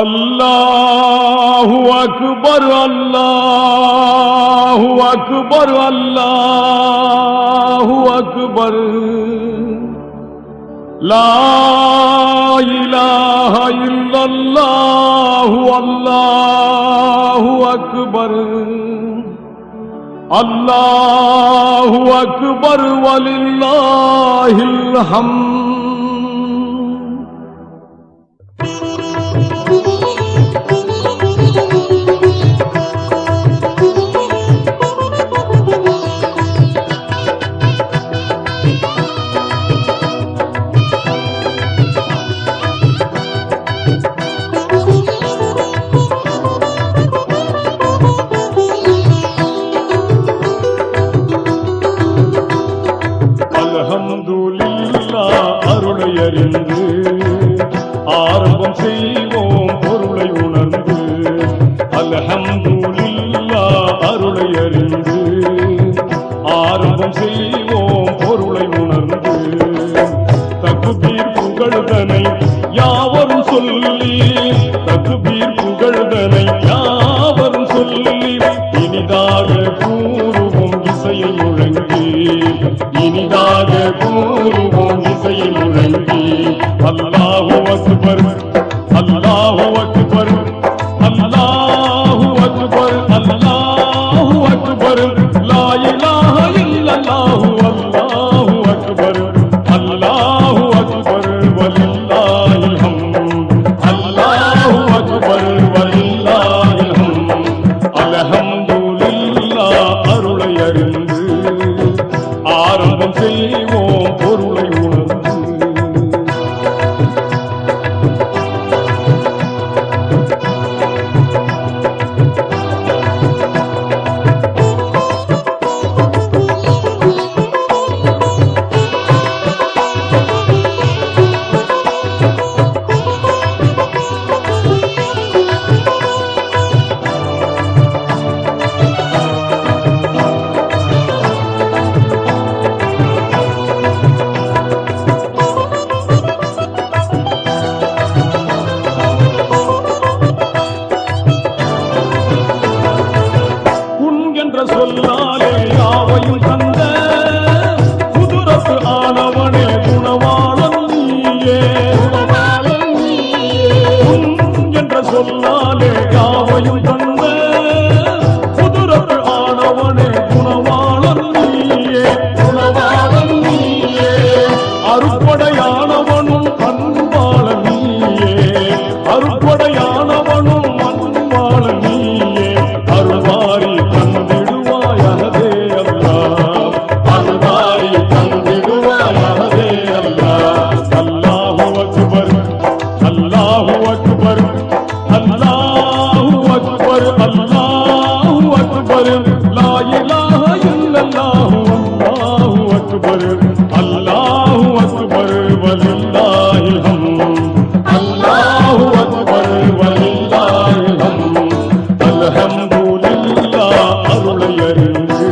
அல்லாஹு அக்பர் அல்லாஹு அக்பர் அல்லாஹு அக்பர் லா இலாஹ இல்லல்லாஹு அல்லாஹு அக்பர் அல்லாஹு அக்பர் வலில்லாஹில் ஹம்த். அருளையறிந்து ஆரம்பம் செய்வோம் பொருளை உணர்ந்து. அல்ஹம்துலில்லாஹ் அருளையறிந்து ஆரம்பம் செய்வோம் பொருளை உணர்ந்து. தக்பீர் புகழ்தனை யாவரும் சொல்லி, தக்பீர் புகழ்தனை யாவரும் சொல்லி இனிதாக கூறுவோம் இசையை முழங்கி, இனிதாக கூறுவோம் இசையை முழங்கி. அல்லாஹு அக்பர் அல்லாஹு அக்பர் அல்லாஹு அக்பர் அல்லாஹு அக்பர் லா இலாஹ இல்லல்லாஹு அல்லாஹு அக்பர் அல்லாஹு அக்பர் வலில்லாஹில் ஹம்த். அல்லாஹு அக்பர் வலில்லாஹில் ஹம்த். அல்ஹம்துலில்லாஹ் அருளையறிந்து ஆரம்பம் செய்வோம் பொருளை உணர்ந்து. சொல்லாலே யாவையும் தந்த குதிரத்து ஆனவனே குணவாளன் நீயே. என்ற சொல்லாலே யாவையும் தந்த குதிரத்து ஆனவனே குணவாளன் நீயே. குணவாளன் நீயே. அருப்படையானவனும் அன்பாளன் நீயே. அருப்படையானவனும் அன்பாளன் நீயே. அருள்வாரி அல்லாஹு அக்பர் வலில்லாஹில் ஹம்த். அல்லாஹு அக்பர் வலில்லாஹில் ஹம்த். அல்ஹம்துலில்லாஹ் அருளையறிந்து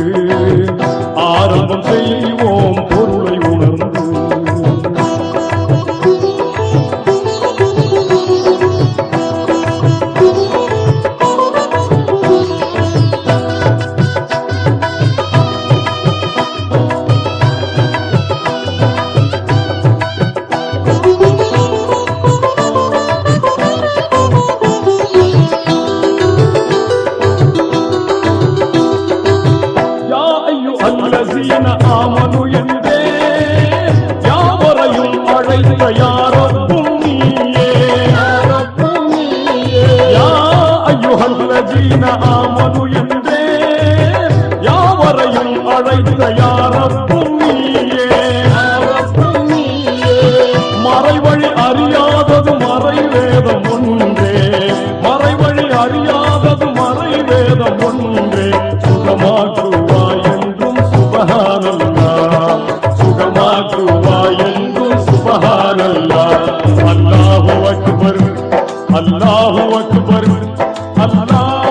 ஆரம்பம் செய்வோம் பொருளை உணர்ந்து. அல்லஸீன ஆமனு என்றே யாவரையும் அழைத்த யாரப்பும் நீயே. யா அய்யுஹல்லஸீன ஆமனு என்றே யாவரையும் அழைத்த யாரப்பும் நீயே. மறைவழி அறியாதது மறைவேதம் ஒன்றே. மறைவழி அறியாதது மறைவேதம் ஒன்றே. சுகமாக்குவாய் என்றும் சுபஹானல்லாஹ். சுகமாக்குவாய் என்றும் சுபஹானல்லாஹ். அல்லாஹு அக்பர் அல்லாஹு அக்பர் அல்லாஹ்